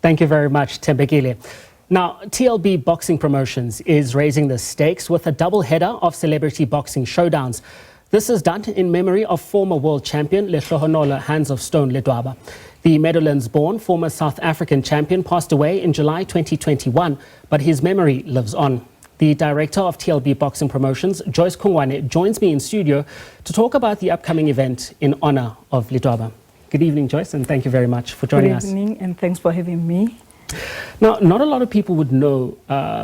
Thank you very much, Tembekile. Now, TLB Boxing Promotions is raising the stakes with a double header of celebrity boxing showdowns. This is done in memory of former world champion Lehlohonolo Hands of Stone Ledwaba. The Meadowlands-born former South African champion passed away in July 2021, but his memory lives on. The director of TLB Boxing Promotions, Joyce Kungwane, joins me in studio to talk about the upcoming event in honor of Ledwaba. Good evening, Joyce, and thank you very much for joining us. Good evening, and thanks for having me. Now, not a lot of people would know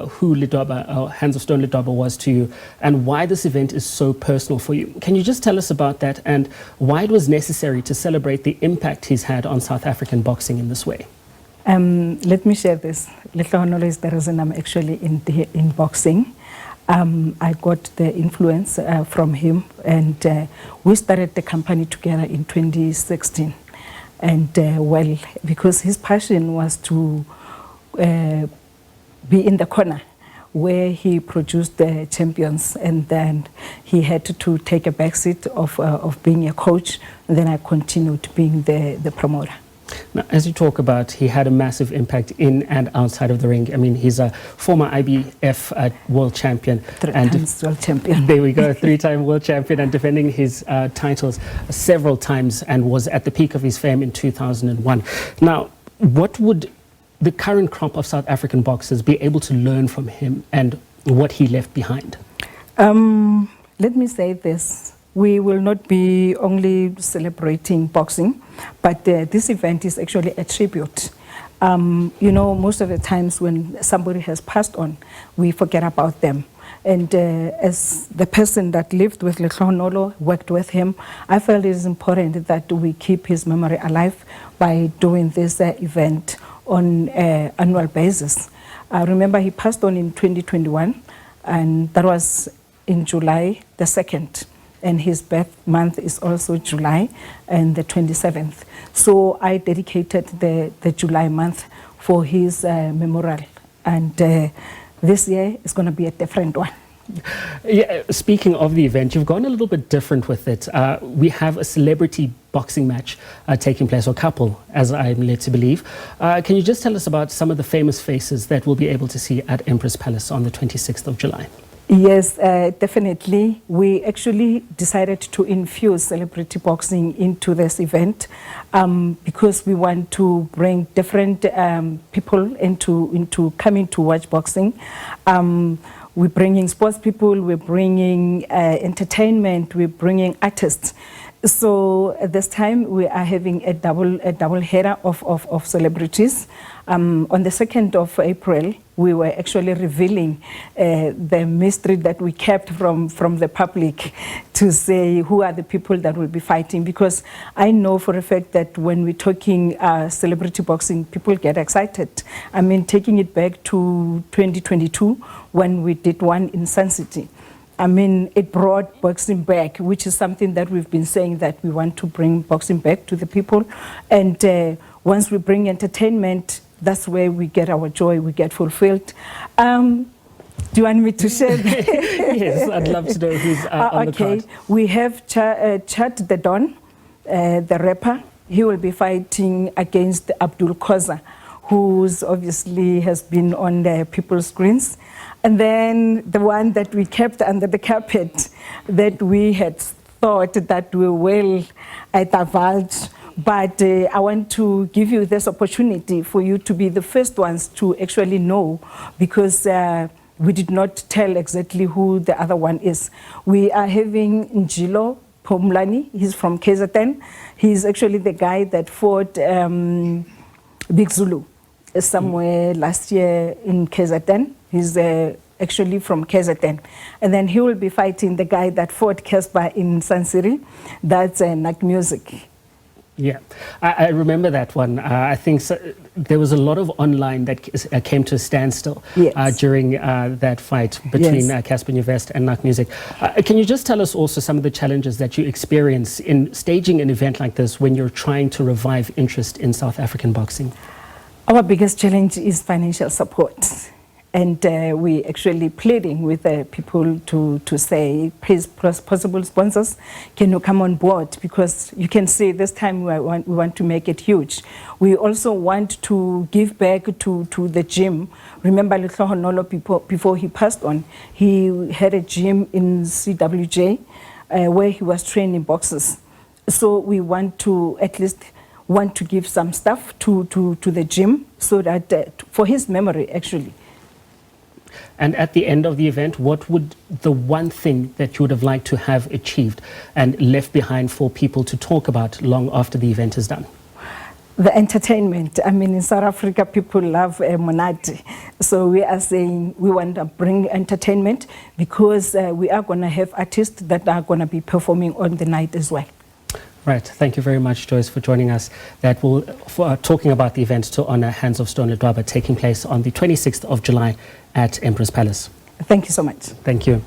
who Ledwaba, Hands of Stone Ledwaba was to you, and why this event is so personal for you. Can you just tell us about that and why it was necessary to celebrate the impact he's had on South African boxing in this way? Let me share this. Lehlohonolo is the reason I'm actually in boxing. I got the influence from him, and we started the company together in 2016. And well, because his passion was to be in the corner where he produced the champions, and then he had to take a backseat of being a coach, and then I continued being the promoter. Now, as you talk about, he had a massive impact in and outside of the ring. I mean, he's a former IBF world champion. Three times world champion. There we go, three-time world champion, and defending his titles several times, and was at the peak of his fame in 2001. Now, what would the current crop of South African boxers be able to learn from him and what he left behind? Let me say this. We will not be only celebrating boxing, but this event is actually a tribute. You know, most of the times when somebody has passed on, we forget about them. And as the person that lived with Lehlohonolo, worked with him, I felt it is important that we keep his memory alive by doing this event on an annual basis. I remember he passed on in 2021, and that was in July the 2nd. And his birth month is also July and the 27th. So I dedicated the July month for his memorial. And this year is going to be a different one. Yeah, speaking of the event, you've gone a little bit different with it. We have a celebrity boxing match taking place, or couple, as I'm led to believe. Can you just tell us about some of the famous faces that we'll be able to see at Empress Palace on the 26th of July? Yes, definitely. We actually decided to infuse celebrity boxing into this event because we want to bring different people into coming to watch boxing. We're bringing sports people, we're bringing entertainment, we're bringing artists. So at this time we are having a double header of celebrities. On the 2nd of April, we were actually revealing the mystery that we kept from the public to say who are the people that will be fighting, because I know for a fact that when we're talking celebrity boxing, people get excited. I mean, taking it back to 2022 when we did one in Sun City. I mean, it brought boxing back, which is something that we've been saying that we want to bring boxing back to the people. And once we bring entertainment, that's where we get our joy, we get fulfilled. Do you want me to share? Yes, I'd love to know who's on the card. Okay, we have Chad the Don, the rapper. He will be fighting against Abdul Khoza, who's obviously has been on the people's screens. And then the one that we kept under the carpet that we had thought that we will divulge. But I want to give you this opportunity for you to be the first ones to actually know, because we did not tell exactly who the other one is. We are having Njilo Pomlani. He's from KZN. He's actually the guy that fought Big Zulu somewhere last year in KZN. He's actually from KZN. And then he will be fighting the guy that fought Casper in Sansiri. That's Nak Music. Yeah, I remember that one. I think there was a lot of online that came to a standstill during that fight between Casper Nyovest and Nak Music. Can you just tell us also some of the challenges that you experience in staging an event like this when you're trying to revive interest in South African boxing? Our biggest challenge is financial support. And we actually pleading with people to say, please, possible sponsors, can you come on board? Because you can see this time we want to make it huge. We also want to give back to the gym. Remember Lehlohonolo, before he passed on, he had a gym in CWJ where he was training boxers. So we want to at least give some stuff to the gym so that for his memory, actually. And at the end of the event, what would the one thing that you would have liked to have achieved and left behind for people to talk about long after the event is done? The entertainment. I mean, in South Africa, people love monate. So we are saying we want to bring entertainment because we are going to have artists that are going to be performing on the night as well. Right. Thank you very much, Joyce, for joining us. For talking about the event to honor Hands of Stone Ledwaba taking place on the 26th of July at Empress Palace. Thank you so much. Thank you.